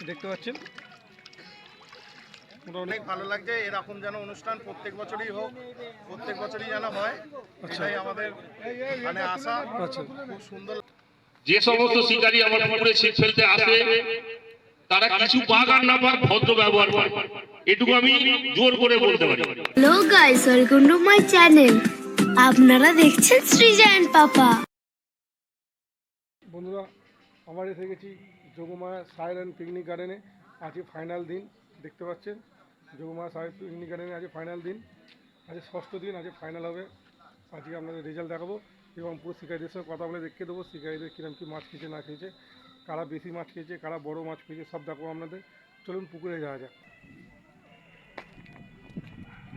দেখতে পাচ্ছেন অনেক ভালো লাগছে। এরকম যেন অনুষ্ঠান প্রত্যেক বছরই হোক, প্রত্যেক বছরই যেন হয়, এটাই আমাদের মানে আশা। খুব সুন্দর। যে সমস্ত শিকারী আমার পুকুরে ছিপ ফেলতে আসে তারা কিছু পাক আর না পাক ভদ্র ব্যবহার করে, এটুকু আমি জোর করে বলতে পারি। Hello guys, welcome to my channel. আপনারা দেখছেন সৃজন পাপা। বন্ধুরা, আমার এসে গেছি যোগমায়া সাইলেন পিকনিক গার্ডেনে। আজকে ফাইনাল দিন, দেখতে পাচ্ছেন যোগমায়া সাইলেন পিকনিক গার্ডেনে আজকে ফাইনাল দিন। আজকে ষষ্ঠ দিন, আজকে ফাইনাল হবে। আজকে আপনাদের রেজাল্ট দেখাবো এবং পুরো শিকারীদের সঙ্গে কথা বলে দেখিয়ে দেবো শিকারীদের কীরকম কী মাছ খেয়েছে না খেয়েছে, কারা বেশি মাছ খেয়েছে, কারা বড় মাছ খেয়েছে, সব দেখাবো আপনাদের। চলুন পুকুরে যাওয়া যাক।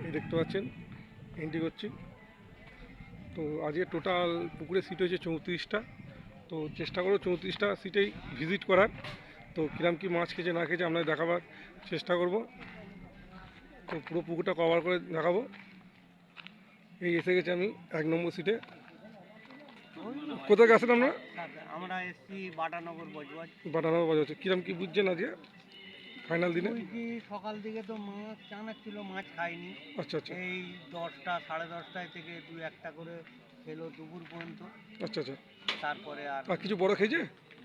এই দেখতে পাচ্ছেন এন্ট্রি করছি। তো আজকে টোটাল পুকুরে সিট হয়েছে 34টা। তো চেষ্টা করো 34টা সিটেই ভিজিট করার। তো কিরম কী মাছ খেয়েছে না খেয়েছে আপনাদের দেখাবার চেষ্টা করব। তো পুরো পুকুরটা কভার করে দেখাবো। এই এসে গেছে আমি 1 নম্বর সিটে। কোথায় গেছেন আমরা? আমরা এসছি বাটানগর বজবজ। বাটানগর বাজার হচ্ছে। কিরম কী বুঝছেন আজকে ফাইনাল দিনে? সকাল দিকে তো মাছ চানা ছিল, মাছ খাইনি। আচ্ছা আচ্ছা এই 10টা সাড়ে 10টায় থেকে 2-1টা করে খেলো দুপুর পর্যন্ত। আচ্ছা আচ্ছা। তারপরে আর কিছু বড় খেয়েছে?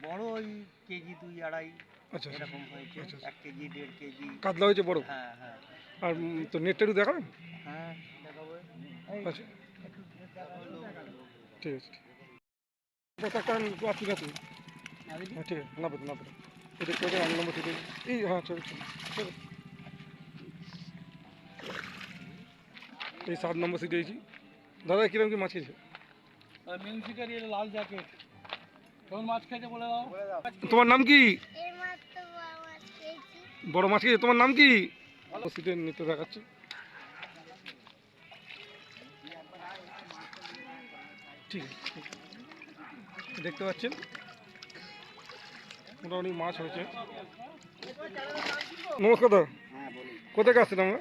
বড় ওই কেজি 2-2.5 আচ্ছা এরকম হয়েছে। আচ্ছা। 1 কেজি 1.5 কেজি কাতলা হয়েছে বড়? হ্যাঁ হ্যাঁ আর তো নেটটা একটু দেখাবেন? হ্যাঁ দেখাবো। আচ্ছা ঠিক আছে। ঠিক আছে, না পেতে না পেতে এটা করে 1 নম্বর সিটে। এই হ্যাঁ চলো চলো। এই 7 নম্বর সিটে এসেছি। দাদা কিরকম কি মাছ খেয়েছে? মেন শিকারি লাল জ্যাকেট কেমন মাছ খেয়েছে বলে দাও। তোমার নাম কি? বড় মাছ খেয়েছে। তোমার নাম কি? সিটে নিতে দেখাচ্ছি। ঠিক আছে, দেখতে পাচ্ছেন মোটামুটি মাছ হয়েছে। নমস্কার দাদা, কোথায় আসছেন আমরা?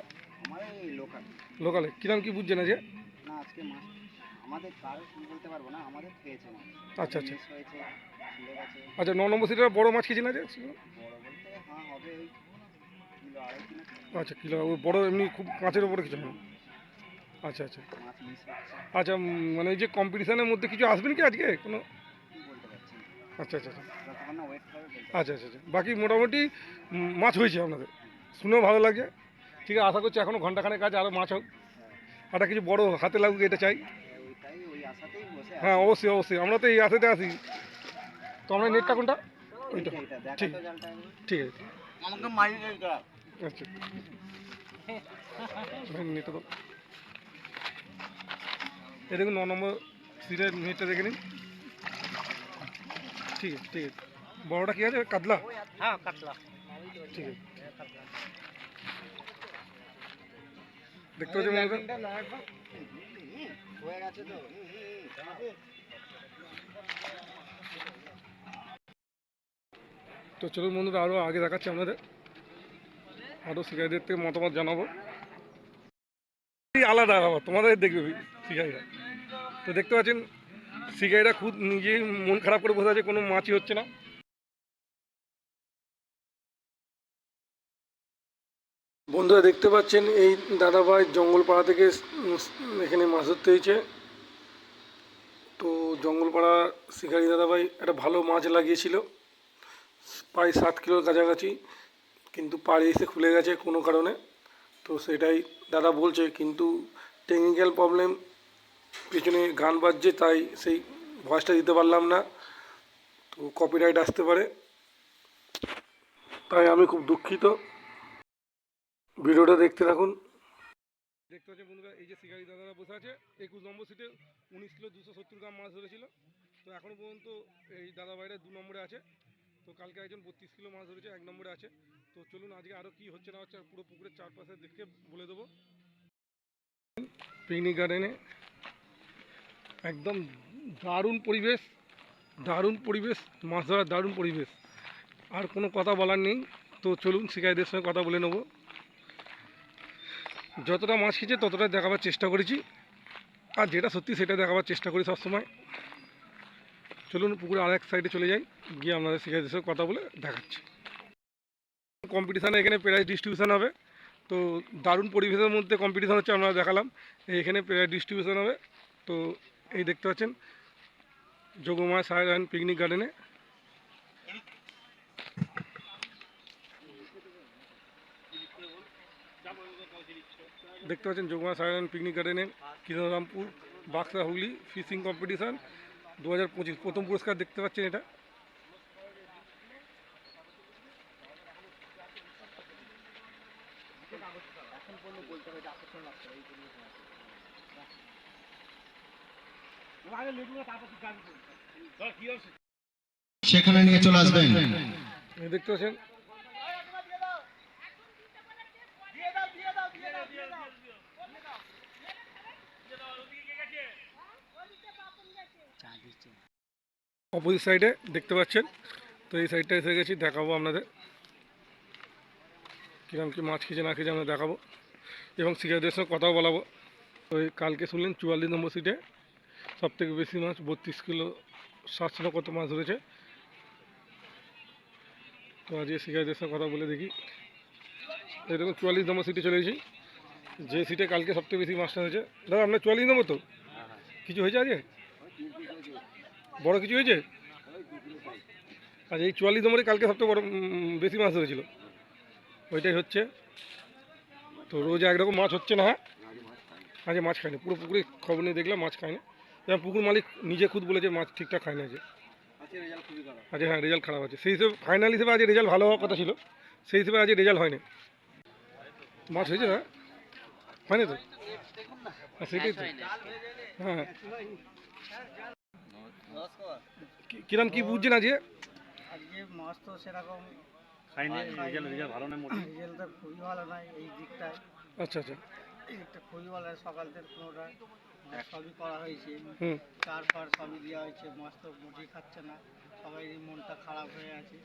লোকালে। কিরম কি বুঝছেন আজকে? না আজকে মাছ আমাদের কারো বলতে পারবো না, আমাদের খেয়েছে মাছ। আচ্ছা আচ্ছা হয়েছে ছিলে গেছে। আচ্ছা 9 নম্বর সিটে বড় মাছ খেয়েছেন আজকে? বড় বলতে হ্যাঁ হবে ওই কিলো 2.5 কিলো। আচ্ছা কিলো ওই বড় এমনি খুব কাঁচের ওপরে কিছু না। আচ্ছা আচ্ছা মাছ মিস হচ্ছে আচ্ছা। মানে এই যে কম্পিটিশানের মধ্যে কিছু আসবেন কি আজকে কোনো? কি বলতে পারছি না, আচ্ছা আচ্ছা আচ্ছা যতক্ষণ না ওয়েট করবে বলতে আচ্ছা আচ্ছা আচ্ছা। বাকি মোটামুটি মাছ হয়েছে আপনাদের, শুনেও ভালো লাগছে। ঠিক আছে, আশা করছি এখনও ঘন্টাখানেক কাজ আরও মাছ হোক, একটা কিছু বড় হাতে লাগুক এটা চাই। ওইটাই ওই আশাতেই বসে হ্যাঁ অবশ্যই অবশ্যই, আমরা তো এই আশাতে আসি। তো আমরা নেটটা কোনটা? ওইটা এটা দেখা ঠিক তো জালটা ঠিক আছে। আমাকে মারি এটা আচ্ছা নেটটা তো এই দেখুন 9 নম্বর সিটের নেটটা দেখে নিন। ঠিক আছে ঠিক আছে। বড়টা কী আছে? কাতলা? হ্যাঁ কাতলা। ঠিক আছে, দেখতে পাচ্ছি বন্ধুরা। হয়ে গেছে তো। তো চলুন বন্ধুরা, আরও আগে দেখাচ্ছি আপনাদের, আরও শিকারীদের থেকে মতামত জানাবো। আলাদা আবার তোমাদের দেখবে শিকারীরা। তো দেখতে পাচ্ছেন শিকারীরা খুব নিজেই মন খারাপ করে বসে আছে, কোনো মাছই হচ্ছে না। বন্ধুরা দেখতে পাচ্ছেন এই দাদাভাই জঙ্গলপাড়া থেকে এখানে মাছ ধরতে হয়েছে। তো জঙ্গলপাড়া শিকারী দাদাভাই একটা ভালো মাছ লাগিয়েছিল, প্রায় 7 কিলোর কাছাকাছি, কিন্তু পাড়ে এসে খুলে গেছে কোনো কারণে। তো সেটাই দাদা বলছে, কিন্তু টেকনিক্যাল প্রবলেম, পিছনে গান বাজছে, তাই সেই ভয়েসটা দিতে পারলাম না। তো কপিরাইট আসতে পারে, তাই আমি খুব দুঃখিত। ভিডিওটা দেখতে থাকুন। দেখতে পাচ্ছেন বন্ধুরা, এই যে শিকারী দাদারা বসে আছে 21 নম্বর সিটে 19 কিলো 270 গ্রাম মাছ ধরেছিল। তো এখনও পর্যন্ত এই দাদা ভাইরা 2 নম্বরে আছে। তো কালকে একজন 32 কিলো মাছ ধরেছে, 1 নম্বরে আছে। তো চলুন আজকে আরও কী হচ্ছে না হচ্ছে পুরো পুকুরের চারপাশে দেখে বলে দেবো। পিকনিক গার্ডেনে একদম দারুণ পরিবেশ, দারুণ পরিবেশ, মাছ ধরার দারুণ পরিবেশ, আর কোনো কথা বলার নেই। তো চলুন শিকারীদের সঙ্গে কথা বলে নেব। যতটা মাছ খেয়েছে ততটা দেখাবার চেষ্টা করেছি, আর যেটা সত্যি সেটা দেখাবার চেষ্টা করি সবসময়। চলুন পুকুরে আরেক সাইডে চলে যাই, গিয়ে আপনাদের শিক্ষার্থীদের সাথে কথা বলে দেখাচ্ছি। কম্পিটিশানে এখানে প্রাইজ ডিস্ট্রিবিউশন হবে। তো দারুণ পরিবেশের মধ্যে কম্পিটিশান হচ্ছে, আমরা দেখালাম। এখানে প্রাইজ ডিস্ট্রিবিউশন হবে। তো এই দেখতে পাচ্ছেন যোগমায়া সাহেব অ্যান্ড পিকনিক গার্ডেনে। দেখতে পাচ্ছেন যোগমায়া সাহেব অ্যান্ড পিকনিক গার্ডেনে কৃষ্ণরামপুর বাক্সা হুগলি ফিশিং কম্পিটিশান 2025 প্রথম পুরস্কার দেখতে পাচ্ছেন এটা। সেখানে নিয়ে চলে আসবেন। এই দেখতে পাচ্ছেন অপোজিট সাইডে দেখতে পাচ্ছেন। তো এই সাইডটা এসে গেছি, দেখাবো আপনাদের কিরকম কি মাছ খেয়েছে না খেয়েছে আমরা দেখাবো এবং শিকারীদের সঙ্গে কথাও বলাবো। তো এই কালকে শুনলেন 44 নম্বর সিটে সবথেকে বেশি মাছ 32 কিলো 700 কত মাছ ধরেছে। তো আজকে শিকারীদের সঙ্গে কথা বলে দেখি। এই দেখুন 44 নম্বর সিটে চলে গেছি, যে সিটে কালকে সবথেকে বেশি মাছটা হয়েছে। দাদা আপনার 44 নম্বর তো কিছু হয়েছে আজকে, বড় কিছু হয়েছে? আচ্ছা, এই 44 নম্বরে কালকে সবথেকে বড় বেশি মাছ ধরেছিল, ওইটাই হচ্ছে। তো রোজ একরকম মাছ হচ্ছে না। হ্যাঁ, আজকে মাছ খায়নি, পুরো পুকুরে খবর নিয়ে দেখলাম মাছ খায়নি। এবং পুকুর মালিক নিজে খুদ বলেছে মাছ ঠিকঠাক খায় না যে। আচ্ছা হ্যাঁ, রেজাল্ট খারাপ আছে, সেই হিসেবে ফাইনাল হিসেবে আজকে রেজাল্ট ভালো হওয়ার কথা ছিল, সেই হিসেবে আজকে রেজাল্ট হয়নি। মাছ হয়েছে না, হয়নি তো? সেটাই তো। হ্যাঁ, কিরম কি বুঝছেন আজকে? আজকে মাছ তো সেরকম রেজাল্টটা খুবই ভালো নয় এই দিকটায়। আচ্ছা আচ্ছা, এই দিকটা খুবই ভালো, সকাল থেকে কোনোটা সবই করা হয়েছে, হুম, চার পার সবই দেওয়া হয়েছে, মাছ তো মোটেই খাচ্ছে না, সবারই মনটা খারাপ হয়ে আছে।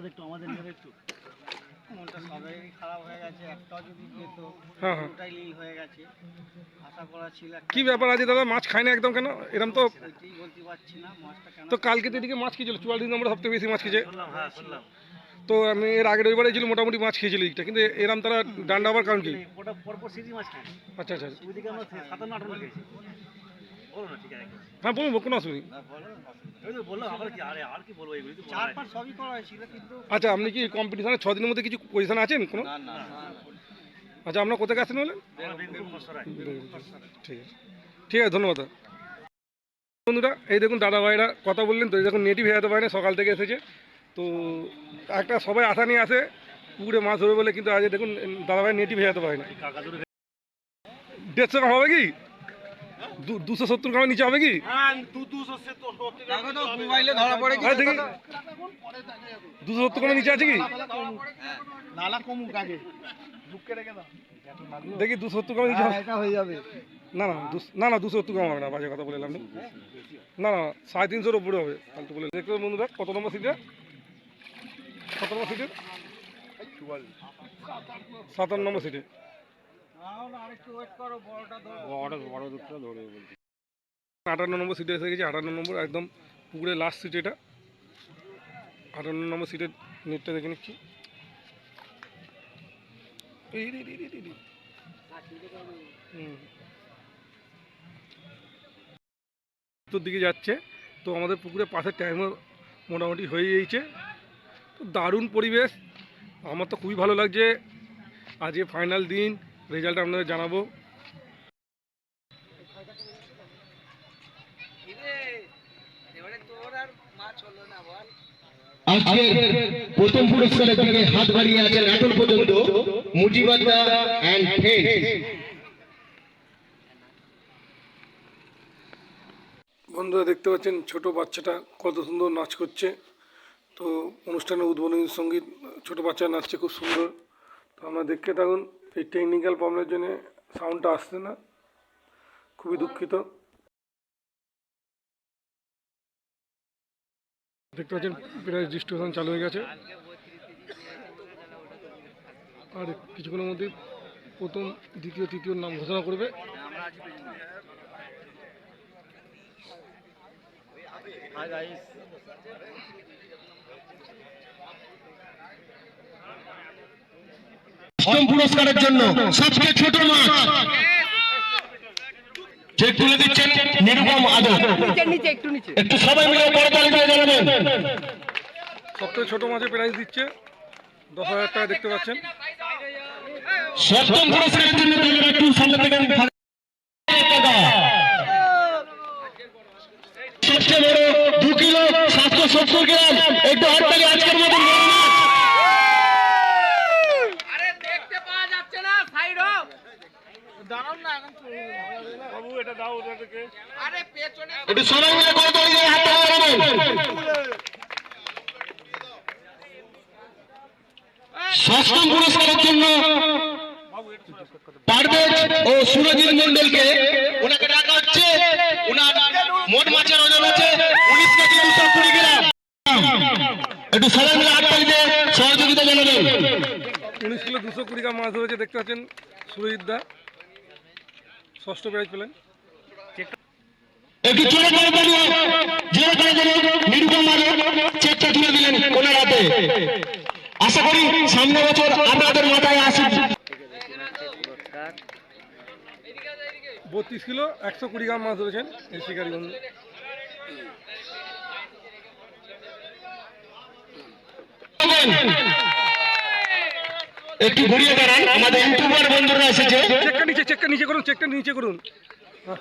একটু আমাদের নেবে একটু, মনটা সবারই খারাপ হয়ে গেছে, একটাও যদি পেত হ্যাঁ হ্যাঁ। ওটাই নীল হয়ে গেছে। আশা করা ছিল একটা, কি ব্যাপার আছে দাদা, মাছ খায় না একদম কেন এরকম? তো ওইটাই বলতে পারছি না মাছটা কেন। তো কালকে তো এদিকে মাছ খেয়েছিল 44 নম্বরে সবথেকে বেশি মাছ খেয়েছে। তো আমি এর আগের রবিবারে ছিল মোটামুটি মাছ খেয়েছিল দিকটা, কিন্তু এরম তারা ডান্ডা হওয়ার কারণ কি? আচ্ছা আচ্ছা, হ্যাঁ বলুন, কোনো অসুবিধা নেই। চার পার সবই করা হয়েছিল কিন্তু আচ্ছা, আপনি কি কম্পিটিশনে 6 দিনের মধ্যে কিছু পজিশন আছেন কোনো? আচ্ছা, আপনার কোথায় আসছেন বলেন? ঠিক আছে, ঠিক আছে, ধন্যবাদ। বন্ধুরা এই দেখুন দাদা ভাইরা কথা বললেন। তো এই দেখুন নেটিভ ভেজাতে পারে না, সকাল থেকে এসেছে। তো একটা সবাই আশা নিয়ে আসে পুকুরে মাছ ধরবে বলে, কিন্তু আজ দেখুন দাদা ভাই নেটিভ ভেজাতে পারে না। 150 গ্রাম হবে কি? 270 গ্রামের নিচে হবে কি? আরে দেখি 270 গ্রামের নিচে আছে কি? নালা কমুক আগে, বুককে রেখে দাও। দেখি 270 গ্রামের নিচে এটা হয়ে যাবে। না না না না 270 গ্রাম হবে না, বাজে কথা বললাম না। না না 350-এর উপরে হবে, ফালতু বলে। দেখতে হবে বন্ধুরা কত নম্বর সিটে, কত নম্বর সিটে? 57 নম্বর সিটে। 58 নম্বর সিটে এসে গেছি। 58 নম্বর একদম পুকুরের লাস্ট সিট এটা। 58 নম্বর সিটের নেটটা দেখে নিচ্ছি। উত্তর দিকে যাচ্ছে। তো আমাদের পুকুরের পাশের টাইমও মোটামুটি হয়ে গিয়েছে। তো দারুণ পরিবেশ, আমার তো খুবই ভালো লাগছে। আজকে ফাইনাল দিন, রেজাল্ট আপনাদের জানাবো। আজকে প্রথম পুরস্কারের দিকে হাত বাড়িয়ে আছেন এখন পর্যন্ত মুজিবাদা এন্ড ফ্রেন্ডস। বন্ধুরা দেখতে পাচ্ছেন ছোট বাচ্চাটা কত সুন্দর নাচ করছে। তো অনুষ্ঠানের উদ্বোধনী সঙ্গীত ছোট বাচ্চা নাচছে খুব সুন্দর। তো আমরা দেখতে থাকুন। এই টেকনিক্যাল প্রবলেমের জন্য সাউন্ডটা আসছে না, খুবই দুঃখিত। দেখতে পাচ্ছেন প্রাইজ ডিস্ট্রিবিউশন চালু হয়ে গেছে, আর কিছুক্ষণের মধ্যে প্রথম দ্বিতীয় তৃতীয় নাম ঘোষণা করবে। Hi guys. অষ্টম পুরস্কারের জন্য সবচেয়ে ছোট মাছ যে তুলে দিচ্ছেন নিরুপম আদর। একটু সবাই মিলে করতালি দিয়ে জানাবেন। সবথেকে ছোট মাছের প্রাইজ দিচ্ছে 10,000 টাকা, দেখতে পাচ্ছেন। সপ্তম পুরস্কারের জন্য তাদের একটু সামনে থেকে সবচেয়ে বড় 2 কিলো 770 গ্রাম, একটু হাততালি আজকের মতন বড় মাছ। একটু সবাই মিলে করতালি দিয়ে হাততালি জানাবেন। ষষ্ঠম পুরস্কারের জন্য পারভেজ ও সুরজিৎ মন্ডলকে ওনাকে ডাকা হচ্ছে। ওনার মোট মাছের ওজন আছে 19 কেজি 220 গ্রাম। একটু সবাই মিলে হাততালি দিয়ে সহযোগিতা জানাবেন। 19 কিলো 220 গ্রাম মাছ ধরেছে, দেখতে পাচ্ছেন সুরজিৎ দা। ষষ্ঠ প্রাইজ পেলেন। একটু চলে করে বলুন যে নিরুপম আদর চেকটা তুলে দিলেন ওনার হাতে। আশা করি সামনে বছর আপনাদের মাথায় আসুক। 32 কিলো 120 গ্রাম মাছ ধরেছেন এই শিকারী বন্ধু। একটু ঘুরিয়ে দাঁড়ান, আমাদের ইউটিউবার বন্ধুরা এসেছে। চেকটা নিচে করুন, চেকটা নিচে করুন।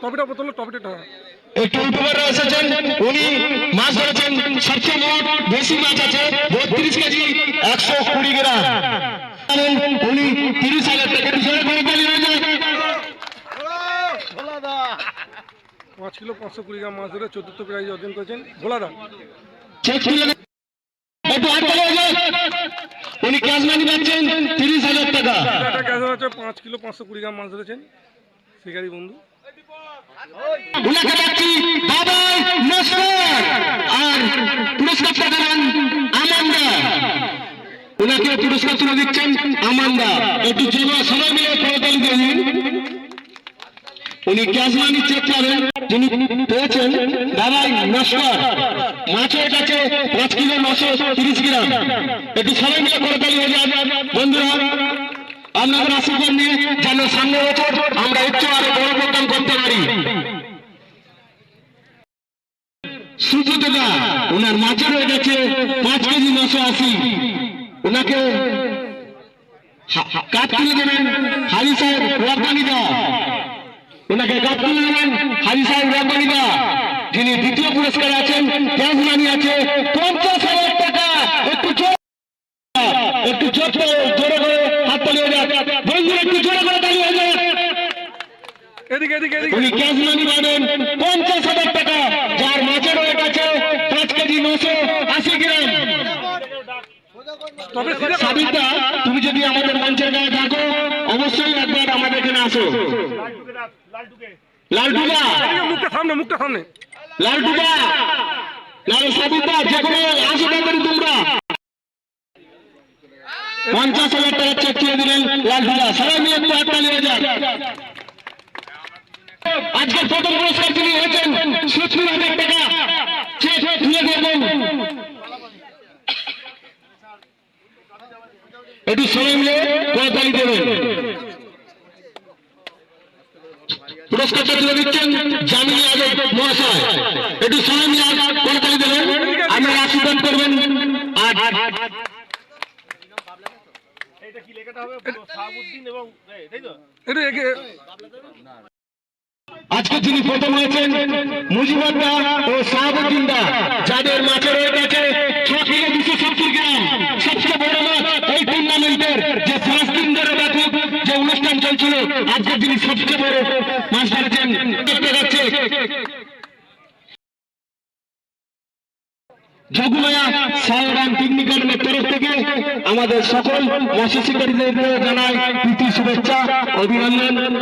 টপিটা বোতল, টপিটা। একটু ইউটিউবাররা এসেছেন, উনি মাছ ধরেছেন। সবচেয়ে মোট বেশি মাছ আছে 32 কেজি 120 গ্রাম। উনি 30,000 টাকা হিসেবে করে বলিয়ে যায়। 5 কিলো 520 গ্রাম মাছ ধরে চতুর্থ প্রাইজ অর্জন করেছেন ভোলাদা। চেক তুলে দেন। একটু হাত তালি হয়ে যায়। উনি ক্যাশ মানি পাচ্ছেন 30,000 টাকা। এটা ক্যাশ হচ্ছে 5 কিলো 520 গ্রাম মাছ ধরেছেন শিকারী বন্ধু। উনাকে ডাকছি বাবাই নস্কর, আর পুরস্কারটা দেন আমান্দা। উনাকে পুরস্কার তুলে দিচ্ছেন আমান্দা। একটু সবাই মিলে করতালি দিয়ে দিন। উনি ক্যাশ মানি চেক করেন, যিনি পেয়েছেন বাবাই নস্কর। মাছের কাছে 5 কিলো 930 গ্রাম। একটু সবাই মিলে করতালি হয়ে যান বন্ধুরা। আপনাদের আশীর্বাদ নিয়ে যেন সামনে বছর আমরা উচ্চ আরো বড় প্রোগ্রাম করতে পারি। সুব্রতদা ওনার মাছের হয়ে গেছে 5 কেজি 980। ওনাকে কাপ তুলে দেবেন হাজি সাহেব রব্বানিদা। ওনাকে কাপ তুলে দেবেন হাজি সাহেব রব্বানিদা, যিনি দ্বিতীয় পুরস্কার আছেন। ক্যাশ মানি আছে 50,000 টাকা। একটু ছোট জোরে করে হাত তালি হয়ে যাক বন্ধুরা, একটু জোরে করে তালি হয়ে যাক। এদিকে উনি ক্যাশ মানি পাবেন 50,000 টাকা, যার মাছের ওয়েট আছে 5 কেজি 980 গ্রাম। সাবিতা, তুমি যদি আমাদের মঞ্চের গায়ে থাকো অবশ্যই একবার আমাদের এখানে আসো। লালটুবা, মুখটা সামনে। লালটুবা, নাহলে সাবিতা, যে কোনো আসো তাড়াতাড়ি তোমরা। 50,000 টাকা চেক তুলে দিলেন লালটুবা। সবাই মিলে একটু হাততালি হয়ে যাক। আজকের প্রথম পুরস্কার যিনি হয়েছেন 70,000 টাকা চেক তুলে দেবেন। একটু সবাই মিলে করতালি দেবেন। পুরস্কারটা তুলে দিচ্ছেন জামিল আজম মহাশয়। একটু সবাই মিলে করতালি দেবেন, আপনারা আশীর্বাদ করবেন। আর আজকে যিনি প্রথম হয়েছেন মুজিবুদ্দা ও শাহাবুদ্দিন দা, যাদের মাছের ওয়েট আছে 6 কিলো 270 গ্রাম। সবচেয়ে বড় মাছ এই টুর্নামেন্টের, যে 5 দিন ধরে ব্যাপক যে অনুষ্ঠান চলছিল, আজকে যিনি সবচেয়ে বড় মাছ ধরেছেন দেখতে যাচ্ছে যোগমায়া সায়রাম পিকনিক গার্ডেনের তরফ থেকে আমাদের সকল মৎস্য শিকারীদের জানাই প্রীতি শুভেচ্ছা অভিনন্দন।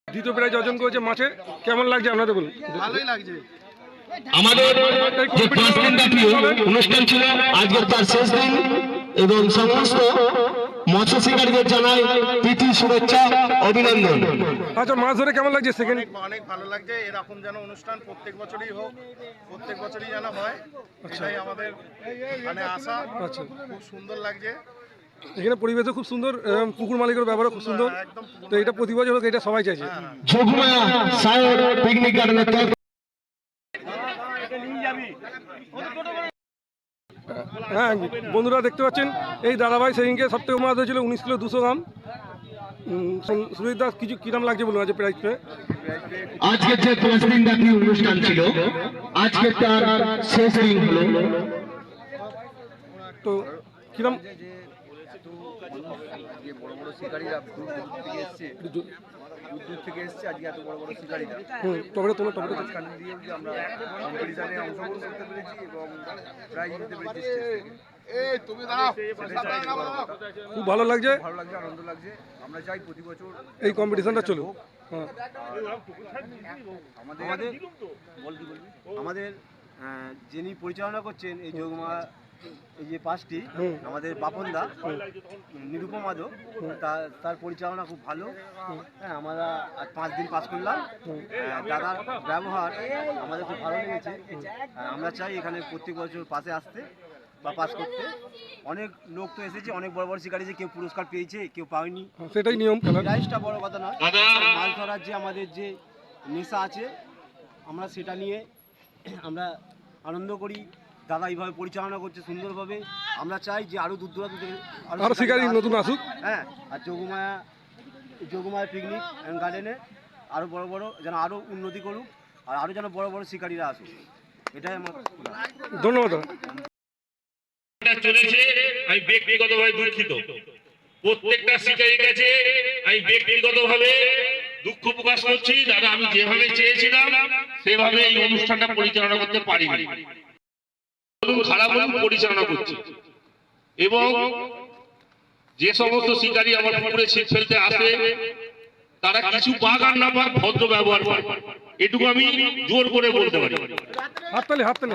দ্বিতীয় প্রাইজ অর্জন করেছে মাছে, কেমন লাগছে আপনাদের বলুন? ভালোই লাগছে। আমাদের যে 5 দিন ব্যাপী অনুষ্ঠান ছিল, আজকের তার শেষ দিন, এবং সমস্ত মৎস্য শিকারীদের জানাই প্রীতি শুভেচ্ছা অভিনন্দন। আচ্ছা, মাছ ধরে কেমন লাগছে সেকেন্ড? অনেক অনেক ভালো লাগছে। এরকম যেন অনুষ্ঠান প্রত্যেক বছরই হোক, প্রত্যেক বছরই যেন হয়, এটাই আমাদের মানে আশা। আচ্ছা, খুব সুন্দর লাগছে। এখানে পরিবেশও খুব সুন্দর, পুকুর মালিকের ব্যাপারও খুব সুন্দর। একদম তো এটা প্রতি বছর হোক, এটা সবাই চাইছে। যোগমা সায়র পিকনিক গার্ডেনের তরফ হ্যাঁ বন্ধুরা দেখতে পাচ্ছেন, এই দাদাভাই সেদিনকে সব থেকে মাছ হয়েছিল 19 কিলো 200 গ্রাম। সুরজিৎ দাস, কিছু কিরম লাগছে বলুন আজ প্রাইস পেয়ে? আজকে যে 5 দিন ব্যাপী অনুষ্ঠান ছিল, আজকে তার শেষ দিন হলো। তো কিরম যে বড় বড় শিকারীরা দূর থেকে এসছে, দূর থেকে এসছে আজকে এত বড় বড় শিকারীরা, টপরে তোলো, টপরে তোলো। মাঝখান দিয়ে যে আমরা কম্পিটিশনে অংশগ্রহণ করতে পেরেছি এবং প্রাইজ নিতে পেরেছি স্টেজ থেকে। খুব ভালো লাগছে, ভালো লাগছে, আনন্দ লাগছে। আমরা চাই প্রতি বছর এই কম্পিটিশনটা চলুক। হ্যাঁ, আমাদের যিনি পরিচালনা করছেন এই যোগমা, এই যে পাঁচটি, আমাদের বাপনদা নিরুপমাদ, তার পরিচালনা খুব ভালো। হ্যাঁ, আমরা আজ 5 দিন পাস করলাম। দাদার ব্যবহার আমাদের খুব ভালো লেগেছে। আমরা চাই এখানে প্রত্যেক বছর পাশে আসতে বা পাস করতে। অনেক লোক তো এসেছে, অনেক বড় বড় শিকারি, যে কেউ পুরস্কার পেয়েছে, কেউ পায়নি। সেটাই নিয়ম খেলার। প্রাইজটা বড় কথা নয়, মাছ ধরার যে আমাদের যে নেশা আছে, আমরা সেটা নিয়ে আমরা আনন্দ করি। দাদা এইভাবে পরিচালনা করছে সুন্দরভাবে। আমরা চাই যে আরও দূর দূরান্ত থেকে আরো শিকারি নতুন আসুক। হ্যাঁ, আর যোগমায়া পিকনিক অ্যান্ড গার্ডেনে আরও বড় বড় যেন আরও উন্নতি করুক, আর আরও যেন বড় বড় শিকারীরা আসুক, এটাই আমার। ধন্যবাদ। চলেছে, আমি ব্যক্তিগতভাবে দুঃখিত। প্রত্যেকটা শিকারীর কাছে আমি ব্যক্তিগতভাবে দুঃখ প্রকাশ করছি। দাদা, আমি যেভাবে চেয়েছিলাম সেভাবে এই অনুষ্ঠানটা পরিচালনা করতে পারিনি। খারাপ বলুন, পরিচালনা করছি। এবং যে সমস্ত শিকারী আমার পুকুরে ছিপ ফেলতে আসে, তারা কিছু পাক আর না পাক ভদ্র ব্যবহার করে, এটুকু আমি জোর করে বলতে পারি। হাততালি, হাততালি।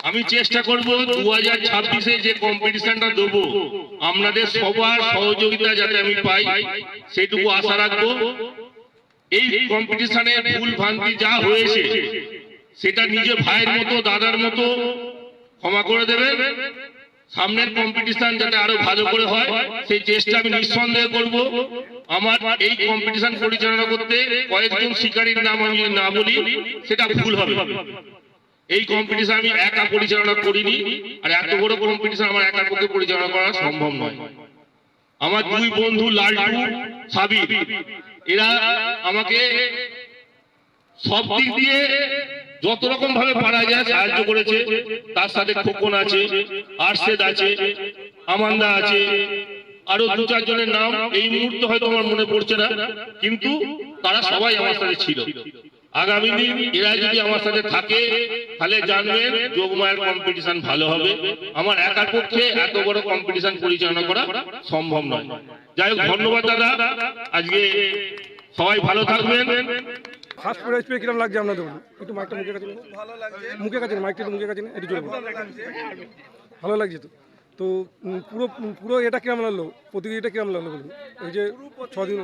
আমি চেষ্টা করব 2026-এ যে কম্পিটিশনটা দেবো, আপনাদের সবার সহযোগিতা যাতে আমি পাই, সেটুকু আশা রাখবো। এই কম্পিটিশনে ভুল ভ্রান্তি যা হয়েছে সেটা নিজে ভাইয়ের মতো, দাদার মতো ক্ষমা করে দেবেন। সামনের কম্পিটিশন যাতে আরো ভালো করে হয়, সেই চেষ্টা আমি নিঃসন্দেহে করব। আমার এই কম্পিটিশন পরিচালনা করতে কয়েকজন শিকারীর নাম আমি না বলি, সেটা ভুল হবে। এই কম্পিটিশন আমি একা পরিচালনা করিনি, আর এত বড় কম্পিটিশন আমার একার পক্ষে পরিচালনা করা সম্ভব নয়। আমার 2 বন্ধু লালটু, সাবির, এরা আমাকে সব দিক দিয়ে যত রকম ভাবে পারা যায় সাহায্য করেছে। তার সাথে খোকন আছে, আরশেদ আছে, আমান্দা আছে, আরো 2-4 জনের নাম এই মুহূর্তে হয়তো আমার মনে পড়ছে না, কিন্তু তারা সবাই আমার সাথে ছিল। আগামী দিন এরা যদি আমার সাথে থাকে, তাহলে জানবেন যোগমায়ের কম্পিটিশন ভালো হবে। আমার একার পক্ষে এত বড় কম্পিটিশন পরিচালনা করা সম্ভব নয়। যাই হোক, ধন্যবাদ দাদা। আজকে সবাই ভালো থাকবেন। ফার্স্ট প্রাইজ পেয়ে কিরম লাগছে আপনাদের? একটু মাইকটা মুখের কাছে নিন। ভালো লাগছে। মুখের কাছে নিন, মাইকটা একটু মুখের কাছে নিন, একটু জোরে বলুন। ভালো লাগছে তো। তো পুরো পুরো এটা কিরম লাগলো, প্রতিযোগিতা কিরম লাগলো বলুন? এই যে 6 দিন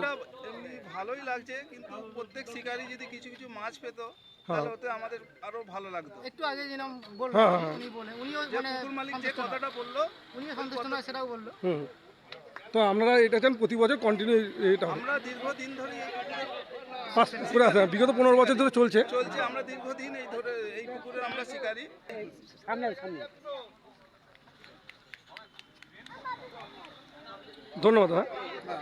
এমনি ভালোই লাগছে, কিন্তু প্রত্যেক শিকারী যদি কিছু কিছু মাছ পেত তাহলে হতে আমাদের আরো ভালো লাগতো। একটু আগে যেরকম বললো হ্যাঁ, হ্যাঁ, উনি বলে, উনিও যে মানে পুকুর মালিক যে কথাটা বললো, উনিও সন্তুষ্ট নয় সেটাও বললো। হুম। তো আপনারা এটা চান প্রতি বছর কন্টিনিউ এটা হবে? আমরা দীর্ঘদিন ধরে এই পুকুরে ফার্স্ট পুরো বিগত 15 বছর ধরে চলছে। আমরা দীর্ঘদিন এই পুকুরে আমরা শিকারী। ধন্যবাদ। হ্যাঁ।